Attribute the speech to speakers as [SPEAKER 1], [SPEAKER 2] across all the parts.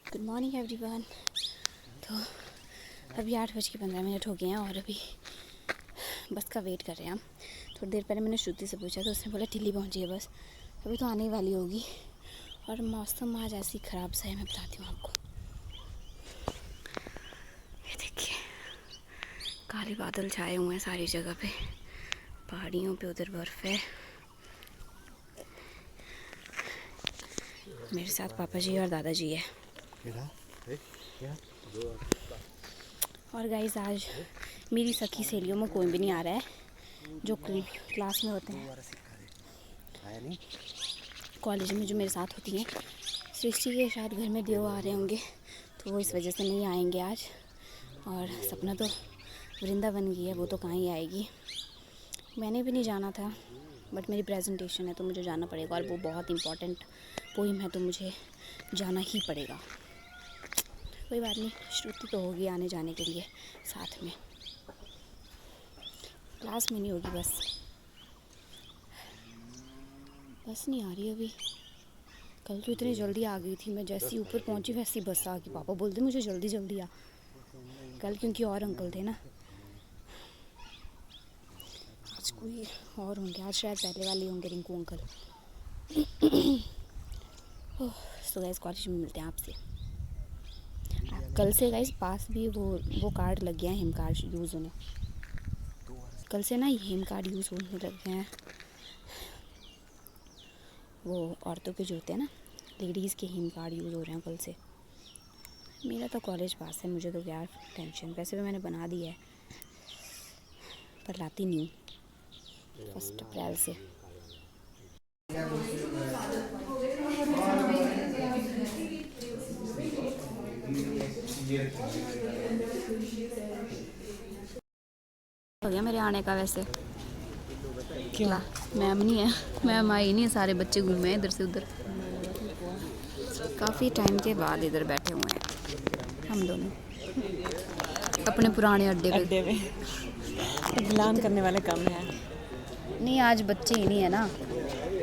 [SPEAKER 1] Good morning everyone. तो अभी 8:15 हो गए हैं और अभी बस का वेट कर रहे हैं हम। थोड़ी देर पहले मैंने श्रुति से पूछा तो उसने बोला टिल्ली पहुंची है बस, अभी तो आने वाली होगी। और मौसम आज ऐसी ख़राब सा है, मैं बताती हूँ आपको। ये देखिए काले बादल छाए हुए हैं सारी जगह पे, पहाड़ियों पे उधर बर्फ़ है। मेरे साथ पापा जी और दादाजी है। और गाइस आज मेरी सखी सहेलियों में कोई भी नहीं आ रहा है जो क्लास में होते हैं, कॉलेज में जो मेरे साथ होती हैं। सृष्टि के शायद घर में देव आ रहे होंगे तो वो इस वजह से नहीं आएंगे आज। और सपना तो वृंदावन गई है, वो तो कहाँ ही आएगी। मैंने भी नहीं जाना था बट मेरी प्रेजेंटेशन है तो मुझे जाना पड़ेगा और वो बहुत इम्पॉर्टेंट पोइम है तो मुझे जाना ही पड़ेगा। कोई बात नहीं, श्रुति तो होगी आने जाने के लिए साथ में, क्लास में नहीं होगी। बस नहीं आ रही अभी। कल तो इतनी जल्दी आ गई थी, मैं जैसे ही ऊपर पहुंची वैसी बस आ गई। पापा बोलते मुझे जल्दी जल्दी आ। कल क्योंकि और अंकल थे ना, आज कोई और होंगे, आज शायद पहले वाले होंगे रिंकू अंकल। तो गाइस कॉलेज में मिलते हैं आपसे। कल से गाइस पास भी वो कार्ड लग गया है, हिम कार्ड यूज़ होने। कल से ना हिम कार्ड यूज़ होने लग गए हैं। वो औरतों के जो होते हैं ना, लेडीज़ के हिम कार्ड यूज़ हो रहे हैं कल से। मेरा तो कॉलेज पास है, मुझे तो क्या टेंशन। वैसे भी मैंने बना दिया है पर लाती नहीं हूँ 1 अप्रैल से। हो गया मेरे आने का वैसे। क्या मैम नहीं है, मैम आई नहीं है, सारे बच्चे घूमे हैं इधर से उधर। काफ़ी टाइम के बाद इधर बैठे हुए हैं हम दोनों अपने पुराने अड्डे पे।
[SPEAKER 2] गिलान करने वाले कम है।
[SPEAKER 1] नहीं आज बच्चे ही नहीं है ना,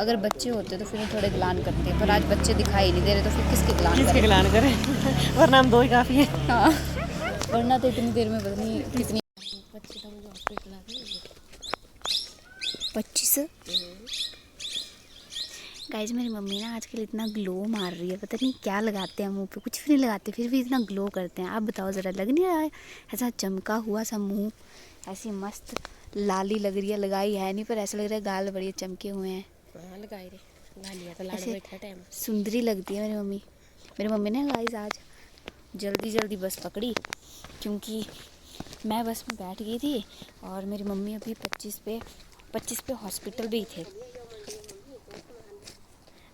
[SPEAKER 1] अगर बच्चे होते तो फिर थोड़े गिलान करते, पर आज बच्चे दिखाई नहीं दे रहे तो फिर किसके
[SPEAKER 2] गिलान करें वरना हम दो ही काफ़ी है।
[SPEAKER 1] हाँ वरना तो इतनी देर में पता नहीं कितनी 25। गाइज मेरी मम्मी ना आजकल इतना ग्लो मार रही है, पता नहीं क्या लगाते हैं मुंह पे, कुछ भी नहीं लगाते फिर भी इतना ग्लो करते हैं। आप बताओ ज़रा, लग नहीं रहा है ऐसा चमका हुआ सा मुंह, ऐसी मस्त लाली लग रही है। लगाई है नहीं पर ऐसा लग रहा है गाल बड़े चमके हुए हैं।
[SPEAKER 2] लगाई रे गालियाँ तो लाड़ बैठा टाइम
[SPEAKER 1] सुंदरी लगती है मेरी मम्मी। मेरी मम्मी ने गाइज आज जल्दी जल्दी बस पकड़ी क्योंकि मैं बस में बैठ गई थी और मेरी मम्मी अभी 25 पे हॉस्पिटल भी थे।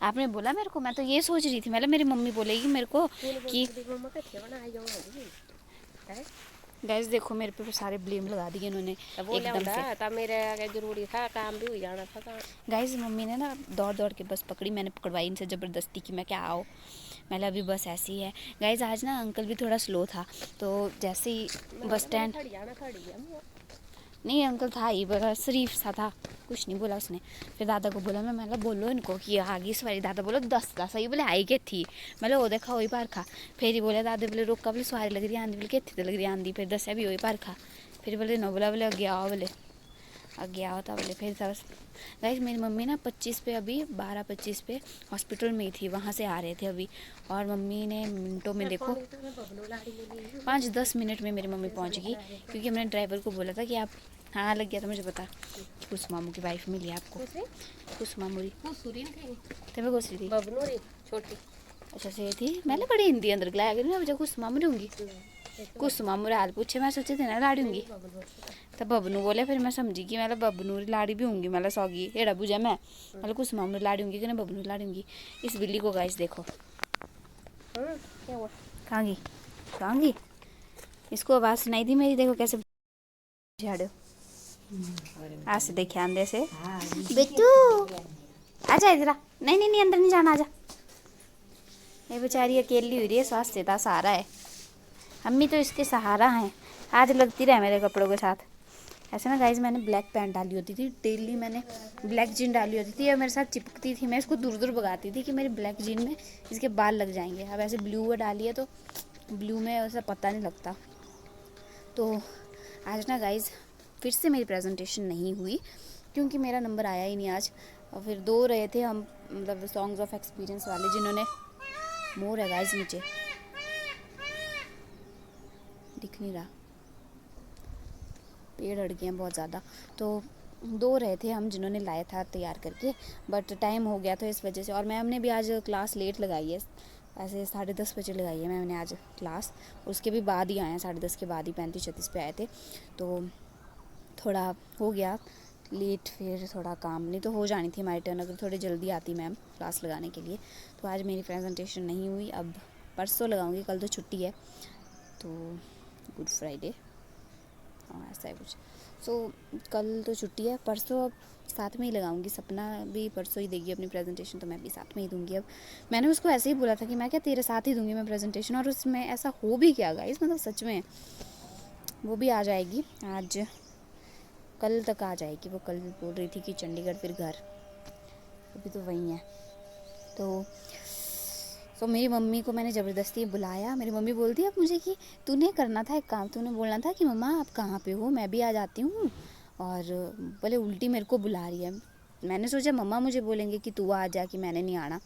[SPEAKER 1] आपने बोला मेरे को, मैं तो ये सोच रही थी मतलब मेरी मम्मी बोलेगी मेरे को कि गैस देखो मेरे पे सारे ब्लेम लगा दिए इन्होंने एकदम से।
[SPEAKER 2] तब मेरे जरूरी था, काम भी हो जाना था।
[SPEAKER 1] गाइस मम्मी ने ना दौड़ दौड़ के बस पकड़ी, मैंने पकड़वाई इनसे ज़बरदस्ती कि मैं क्या आओ, मतलब अभी बस ऐसी है। गाइस आज ना अंकल भी थोड़ा स्लो था तो जैसे ही बस स्टैंड, नहीं अंकल था ही बड़ा शरीफ सा था, कुछ नहीं बोला उसने। फिर दादा को बोला मैं मतलब बोलो इनको कि आगे सवारी। दादा बोलो 10 सही बोले आई के थी, मतलब वो देखा वही पार खा। फिर ही बोले दादा बोले रोका बोले सवारी लग रही आंधी बोले के लग रही आंधी, फिर 10 भी वही पार खा। फिर बोले नो बोला बोले आगे आओ, बोले आगे आओ था बोले। फिर सब गाइस मेरी मम्मी ना 25 पे अभी 12-25 पे हॉस्पिटल में ही थी, वहाँ से आ रहे थे अभी। और मम्मी ने मिनटों में देखो 5-10 मिनट में मेरी मम्मी पहुँच गई क्योंकि मैंने ड्राइवर को बोला था कि आप, हाँ लग गया था मुझे पता, कुछ मामू की वाइफ मिली आपको, कुछ मामूरी तब घुस रही थी
[SPEAKER 2] छोटी।
[SPEAKER 1] अच्छा से थी मैं बड़ी हिंदी अंदर गलाया गई ना, कुछ मामूरी होंगी, कुछ मामूरी हाल पूछे, मैं सोचे थे ना लाड़ी होंगी तो बबनू बोले। फिर मैं समझी कि मतलब बबनू लाड़ी भी होंगी, मतलब सौगी एड़ा बुझा मैं मतलब कुछ मामू लाड़ी होंगी कि ना बबनू लाड़ी होंगी। इस बिल्ली को गाइस देखो कहाँ गई, कहाँ गई, इसको आवाज़ सुनाई थी मेरी, देखो कैसे झाड़ो। आज से देखे आंधे से बेटू आजा इधर, नहीं नहीं नहीं अंदर नहीं जाना, आजा। ये बेचारी अकेली हुई रही है, स्वास्थ्य था सहारा है, अम्मी तो इसके सहारा हैं। आज लगती रहे मेरे कपड़ों के साथ, ऐसे ना गाइज मैंने ब्लैक पैंट डाली होती थी, डेली मैंने ब्लैक जीन डाली होती थी और मेरे साथ चिपकती थी, मैं इसको दूर दूर भगाती थी कि मेरी ब्लैक जीन में इसके बाल लग जाएंगे। अब ऐसे ब्लू डाली है तो ब्लू में ऐसा पता नहीं लगता। तो आज ना गाइज फिर से मेरी प्रेजेंटेशन नहीं हुई क्योंकि मेरा नंबर आया ही नहीं आज। और फिर 2 रहे थे हम, मतलब सॉन्ग्स ऑफ एक्सपीरियंस वाले, जिन्होंने मोर है गाइज नीचे, दिख नहीं रहा, पेड़ अड़ गए हैं बहुत ज़्यादा। तो 2 रहे थे हम जिन्होंने लाया था तैयार करके, बट टाइम हो गया था इस वजह से। और मैम ने भी आज क्लास लेट लगाई है, ऐसे 10:30 बजे लगाई है मैम ने आज क्लास, उसके भी बाद ही आए हैं, 10:30 के बाद ही 35-36 पे आए थे। तो थोड़ा हो गया लेट, फिर थोड़ा काम, नहीं तो हो जानी थी हमारी टर्न अगर थोड़ी जल्दी आती मैम क्लास लगाने के लिए। तो आज मेरी प्रेजेंटेशन नहीं हुई, अब परसों लगाऊंगी, कल तो छुट्टी है, तो गुड फ्राइडे, हाँ ऐसा है कुछ। सो कल तो छुट्टी है, परसों अब साथ में ही लगाऊंगी। सपना भी परसों ही देगी अपनी प्रेजेंटेशन, तो मैं भी साथ में ही दूंगी। अब मैंने उसको ऐसे ही बोला था कि मैं क्या तेरे साथ ही दूंगी मैं प्रेजेंटेशन, और उसमें ऐसा हो भी क्या गाइस, मतलब सच में वो भी आ जाएगी आज, कल तक आ जाएगी। वो कल बोल रही थी कि चंडीगढ़ फिर घर, अभी तो वहीं है। तो मेरी मम्मी को मैंने ज़बरदस्ती बुलाया। मेरी मम्मी बोलती है अब मुझे कि तूने करना था एक काम, तूने बोलना था कि मम्मा आप कहाँ पे हो, मैं भी आ जाती हूँ, और बोले उल्टी मेरे को बुला रही है। मैंने सोचा मम्मा मुझे बोलेंगे कि तू आ जा, कि मैंने नहीं आना,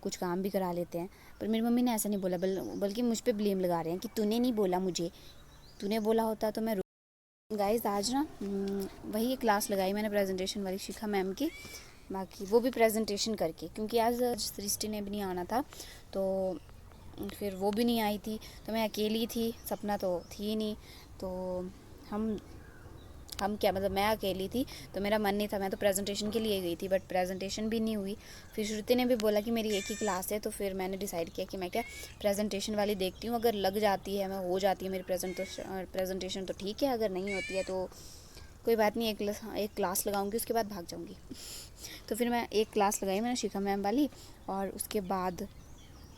[SPEAKER 1] कुछ काम भी करा लेते हैं। पर मेरी मम्मी ने ऐसा नहीं बोला, बल्कि मुझ पर ब्लेम लगा रहे हैं कि तूने नहीं बोला मुझे, तूने बोला होता तो मैं। गाइस आज ना वही क्लास लगाई मैंने प्रेजेंटेशन वाली, शिखा मैम की, बाकी वो भी प्रेजेंटेशन करके, क्योंकि आज सृष्टि ने भी नहीं आना था, तो फिर वो भी नहीं आई थी, तो मैं अकेली थी, सपना तो थी ही नहीं। तो हम क्या, मतलब मैं अकेली थी, तो मेरा मन नहीं था, मैं तो प्रेजेंटेशन के लिए गई थी, बट प्रेजेंटेशन भी नहीं हुई। फिर श्रुति ने भी बोला कि मेरी एक ही क्लास है, तो फिर मैंने डिसाइड किया कि मैं क्या प्रेजेंटेशन वाली देखती हूँ, अगर लग जाती है, मैं हो जाती है मेरी प्रेजेंटेशन तो ठीक है, अगर नहीं होती है तो कोई बात नहीं, एक क्लास लगाऊंगी, उसके बाद भाग जाऊंगी। तो फिर मैं एक क्लास लगाई मैंने शिखा मैम वाली, और उसके बाद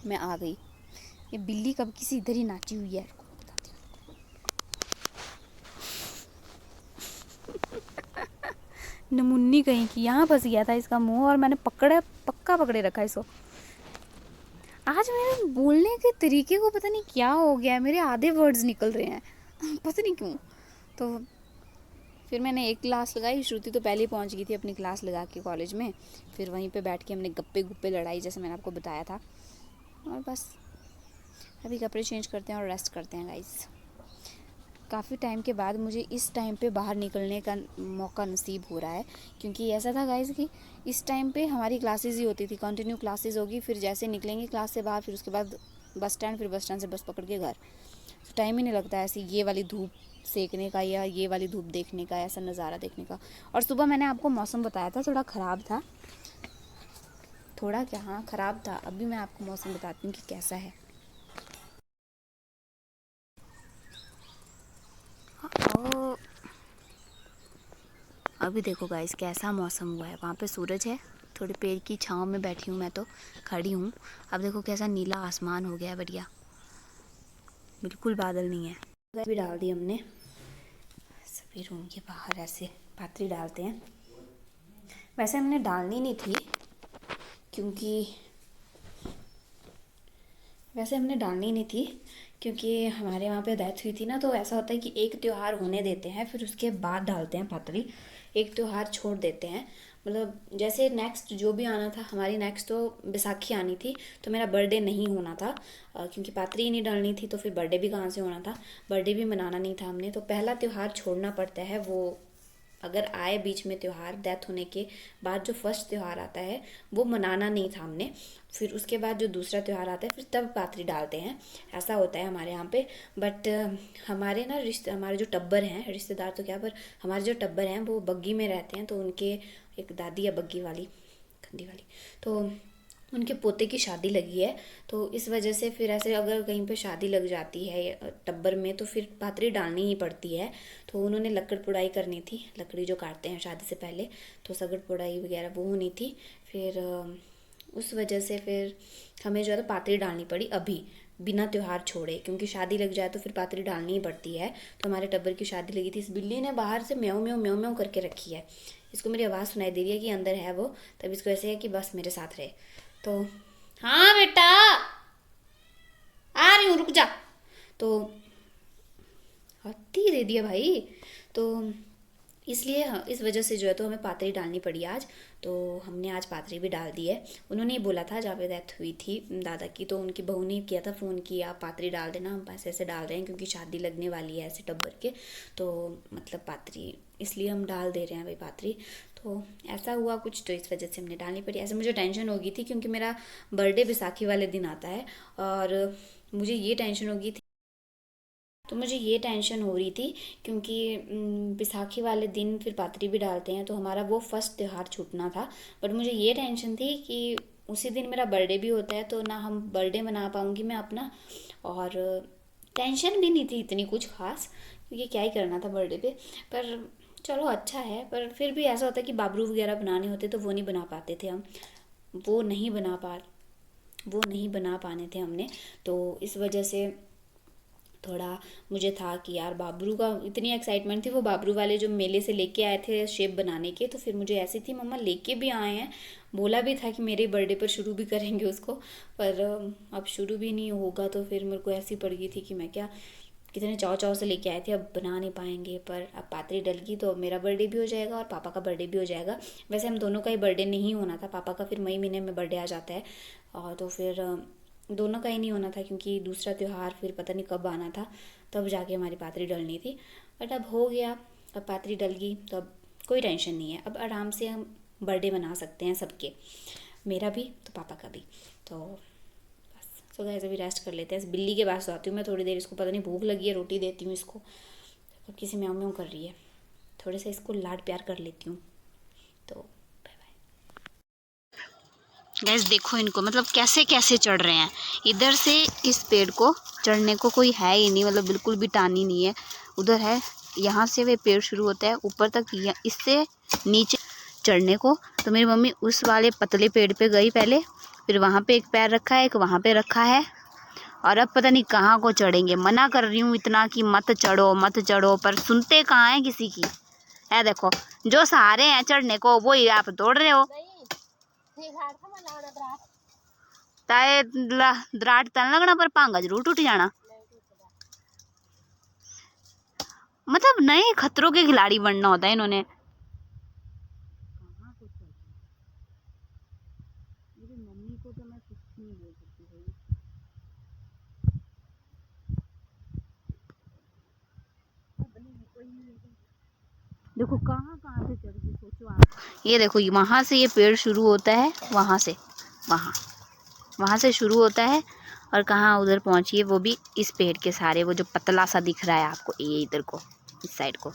[SPEAKER 1] मैं आ गई। ये बिल्ली कब किसी इधर ही नाची हुई है, नमुन्नी कहीं की, यहाँ फंस गया था इसका मुंह, और मैंने पक्का पकड़े रखा इसको। आज मेरे बोलने के तरीके को पता नहीं क्या हो गया है, मेरे आधे वर्ड्स निकल रहे हैं पता नहीं क्यों। तो फिर मैंने एक क्लास लगाई, श्रुति तो पहले ही पहुंच गई थी अपनी क्लास लगा के कॉलेज में, फिर वहीं पे बैठ के हमने गप्पे गुप्पे लड़ाई, जैसे मैंने आपको बताया था, और बस अभी कपड़े चेंज करते हैं और रेस्ट करते हैं गाइस। काफ़ी टाइम के बाद मुझे इस टाइम पे बाहर निकलने का मौका नसीब हो रहा है, क्योंकि ऐसा था गाइस कि इस टाइम पे हमारी क्लासेस ही होती थी, कंटिन्यू क्लासेस होगी, फिर जैसे निकलेंगे क्लास से बाहर, फिर उसके बाद बस स्टैंड, फिर बस स्टैंड से बस पकड़ के घर, तो टाइम ही नहीं लगता ऐसे ये वाली धूप सेकने का या ये वाली धूप देखने का, ऐसा नज़ारा देखने का। और सुबह मैंने आपको मौसम बताया था, थोड़ा ख़राब था, थोड़ा क्या, हाँ ख़राब था। अभी मैं आपको मौसम बताती हूँ कि कैसा है। ओ, अभी देखो गाइस कैसा मौसम हुआ है, वहाँ पे सूरज है, थोड़ी पेड़ की छांव में बैठी हूँ मैं, तो खड़ी हूँ। अब देखो कैसा नीला आसमान हो गया है, बढ़िया, बिल्कुल बादल नहीं है। भी डाल दी हमने, सभी रूम के बाहर ऐसे पात्री डालते हैं। वैसे हमने डालनी नहीं थी, क्योंकि हमारे वहाँ पे डेथ हुई थी ना, तो ऐसा होता है कि एक त्यौहार होने देते हैं, फिर उसके बाद डालते हैं पात्री, एक त्यौहार छोड़ देते हैं। मतलब जैसे नेक्स्ट जो भी आना था, हमारी नेक्स्ट तो बैसाखी आनी थी, तो मेरा बर्थडे नहीं होना था, क्योंकि पात्री ही नहीं डालनी थी, तो फिर बर्थडे भी कहाँ से होना था, बर्थडे भी मनाना नहीं था हमने, तो पहला त्यौहार छोड़ना पड़ता है। वो अगर आए बीच में त्यौहार, डेथ होने के बाद जो फर्स्ट त्यौहार आता है वो मनाना नहीं था हमने, फिर उसके बाद जो दूसरा त्यौहार आता है फिर तब पात्री डालते हैं, ऐसा होता है हमारे यहाँ पे। बट हमारे ना हमारे जो टब्बर हैं, रिश्तेदार तो क्या, पर हमारे जो टब्बर हैं वो बग्गी में रहते हैं, तो उनके एक दादी है बग्गी वाली, खंडी वाली, तो उनके पोते की शादी लगी है, तो इस वजह से फिर ऐसे अगर कहीं पे शादी लग जाती है टब्बर में, तो फिर पात्री डालनी ही पड़ती है। तो उन्होंने लकड़ पुड़ाई करनी थी, लकड़ी जो काटते हैं शादी से पहले, तो सगड़ पुड़ाई वगैरह वो होनी थी, फिर उस वजह से फिर हमें जो है तो पात्री डालनी पड़ी अभी। बिना त्यौहार छोड़े, क्योंकि शादी लग जाए तो फिर पातरी डालनी ही पड़ती है। तो हमारे टब्बर की शादी लगी थी, इस बिल्ली ने बाहर से म्याऊं म्याऊं म्याऊं म्याऊं करके रखी है। इसको मेरी आवाज़ सुनाई दे रही है कि अंदर है वो, तब इसको ऐसे है कि बस मेरे साथ रहे। तो हाँ बेटा आ रही हूँ, रुक जा। तो हत्ती दे दिया भाई। तो इसलिए इस वजह से जो है तो हमें पातरी डालनी पड़ी आज। तो हमने आज पातरी भी डाल दी है। उन्होंने ही बोला था जहाँ पे डेथ हुई थी दादा की, तो उनकी बहू ने किया था फ़ोन कि आप पातरी डाल देना, हम ऐसे ऐसे डाल रहे हैं क्योंकि शादी लगने वाली है ऐसे टब्बर के, तो मतलब पातरी इसलिए हम डाल दे रहे हैं भाई पातरी। तो ऐसा हुआ कुछ, तो इस वजह से हमने डालनी पड़ी। ऐसे मुझे टेंशन हो गई थी क्योंकि मेरा बर्थडे बैसाखी वाले दिन आता है, और मुझे ये टेंशन हो गई थी, तो मुझे ये टेंशन हो रही थी क्योंकि बैसाखी वाले दिन फिर पातरी भी डालते हैं, तो हमारा वो फर्स्ट त्यौहार छूटना था। बट मुझे ये टेंशन थी कि उसी दिन मेरा बर्थडे भी होता है, तो ना हम बर्थडे मना पाऊँगी मैं अपना, और टेंशन भी नहीं थी इतनी कुछ खास क्योंकि क्या ही करना था बर्थडे पे। पर चलो अच्छा है, पर फिर भी ऐसा होता है कि बाबरू वगैरह बनाने होते तो वो नहीं बना पाते थे हम, वो नहीं बना पाने थे हमने। तो इस वजह से थोड़ा मुझे था कि यार बाबरू का इतनी एक्साइटमेंट थी, वो बाबरू वाले जो मेले से लेके आए थे शेप बनाने के, तो फिर मुझे ऐसी थी मम्मा लेके भी आए हैं, बोला भी था कि मेरे बर्थडे पर शुरू भी करेंगे उसको, पर अब शुरू भी नहीं होगा। तो फिर मेरे को ऐसी पड़ गई थी कि मैं क्या, कितने चाव चाव से लेके आए थे, अब बना नहीं पाएंगे। पर अब पातरी डल गई तो मेरा बर्थडे भी हो जाएगा और पापा का बर्थडे भी हो जाएगा। वैसे हम दोनों का ही बर्थडे नहीं होना था, पापा का फिर मई महीने में बर्थडे आ जाता है, और तो फिर दोनों का ही नहीं होना था क्योंकि दूसरा त्यौहार फिर पता नहीं कब आना था, तब जाके हमारी पातरी डलनी थी। बट अब हो गया, अब पातरी डल गई तो अब कोई टेंशन नहीं है, अब आराम से हम बर्थडे मना सकते हैं सबके, मेरा भी तो पापा का भी। तो बस सो गाइस अभी रेस्ट कर लेते हैं। इस बिल्ली के पास जाती हूँ मैं थोड़ी देर, इसको पता नहीं भूख लगी है, रोटी देती हूँ इसको, अब किसी म्याऊं म्याऊं कर रही है, थोड़े से इसको लाड प्यार कर लेती हूँ। तो गैस देखो इनको, मतलब कैसे कैसे चढ़ रहे हैं इधर से, इस पेड़ को चढ़ने को कोई है ही नहीं, मतलब बिल्कुल भी टानी नहीं है। उधर है, यहाँ से वे पेड़ शुरू होता है ऊपर तक, इससे नीचे चढ़ने को। तो मेरी मम्मी उस वाले पतले पेड़ पे गई पहले, फिर वहाँ पे एक पैर रखा है, एक वहाँ पे रखा है, और अब पता नहीं कहाँ को चढ़ेंगे। मना कर रही हूँ इतना कि मत चढ़ो मत चढ़ो, पर सुनते कहाँ हैं किसी की। है देखो जो सहारे हैं चढ़ने को, वो ही आप दौड़ रहे हो। ताए दराट तन लगना पर पांगा जरूर टूट जाना। मतलब नए खतरों के खिलाड़ी बनना होता है इन्होंने। मम्मी को तो मैं कुछ नहीं बोल सकती भाई। देखो कहाँ कहाँ से चढ़ गई, सोचो आप। ये देखो वहाँ से ये पेड़ शुरू होता है, वहाँ से वहाँ से शुरू होता है, और कहाँ उधर पहुँची है वो भी इस पेड़ के सहारे, वो जो पतला सा दिख रहा है आपको, ये इधर को इस साइड को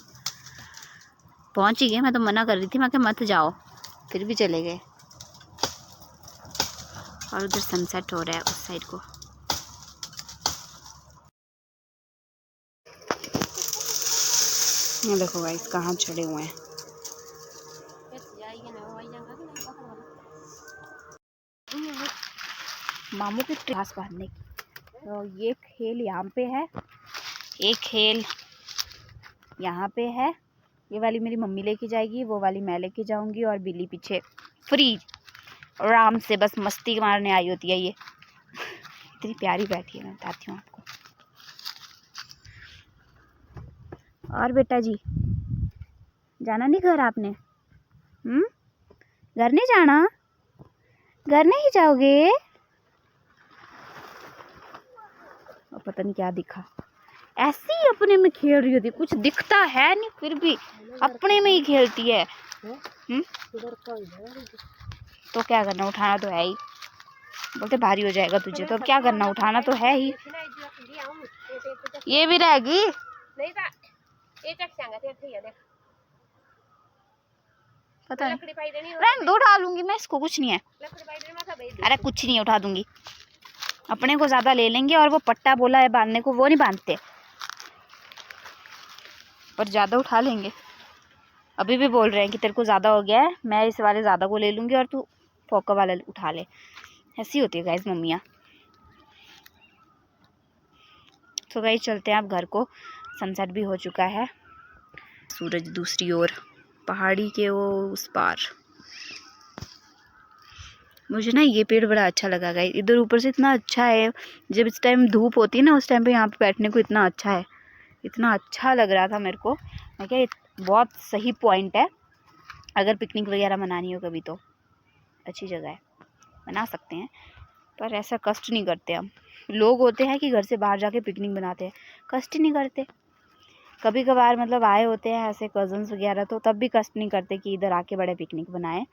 [SPEAKER 1] पहुँच ही गए। मैं तो मना कर रही थी, मैं कि मत जाओ, फिर भी चले गए। और उधर सनसेट हो रहा है उस साइड को। ये देखो गाइस कहाँ चढ़े हुए हैं। मामू की घास बांधने की, तो ये खेल यहाँ पे है, एक खेल यहाँ पे है, ये वाली मेरी मम्मी लेके जाएगी, वो वाली मैं लेके जाऊंगी, और बिल्ली पीछे फ्री आराम से बस मस्ती मारने आई होती है। ये इतनी प्यारी बैठी है, मैं बताती हूँ आपको। और बेटा जी जाना नहीं घर आपने? घर नहीं जाना? घर नहीं जाओगे? और पता नहीं क्या दिखा, ऐसे ही अपने में खेल रही होती, कुछ दिखता है नहीं फिर भी अपने में ही खेलती है। तो क्या करना, उठाना तो है ही, बोलते भारी हो जाएगा तुझे, तो अब क्या करना, उठाना तो है ही। ये भी रहेगी, पता नहीं, दो उठा लूंगी मैं इसको, कुछ नहीं है। अरे कुछ नहीं, उठा दूंगी, अपने को ज्यादा ले लेंगे। और वो पट्टा बोला है बांधने को, वो नहीं बांधते, पर ज्यादा उठा लेंगे। अभी भी बोल रहे हैं कि तेरे को ज्यादा हो गया है, मैं इस वाले ज्यादा को ले लूंगी और तू फोका वाला उठा ले। ऐसी होती है गाइस मम्मियाँ। सो गाइस चलते हैं अब घर को, सनसेट भी हो चुका है। सूरज दूसरी ओर पहाड़ी के वो उस पार। मुझे ना ये पेड़ बड़ा अच्छा लगा गाइस, इधर ऊपर से इतना अच्छा है। जब इस टाइम धूप होती है ना उस टाइम पे यहाँ पे बैठने को इतना अच्छा है, इतना अच्छा लग रहा था मेरे को। मैं क्या बहुत सही पॉइंट है, अगर पिकनिक वगैरह मनानी हो कभी तो अच्छी जगह है, बना सकते हैं। पर ऐसा कष्ट नहीं करते हम। लोग होते हैं कि घर से बाहर जाके पिकनिक बनाते हैं, कष्ट ही नहीं करते। कभी कभार मतलब आए होते हैं ऐसे कज़न्स वगैरह तो तब भी कष्ट नहीं करते कि इधर आके बड़े पिकनिक बनाएं।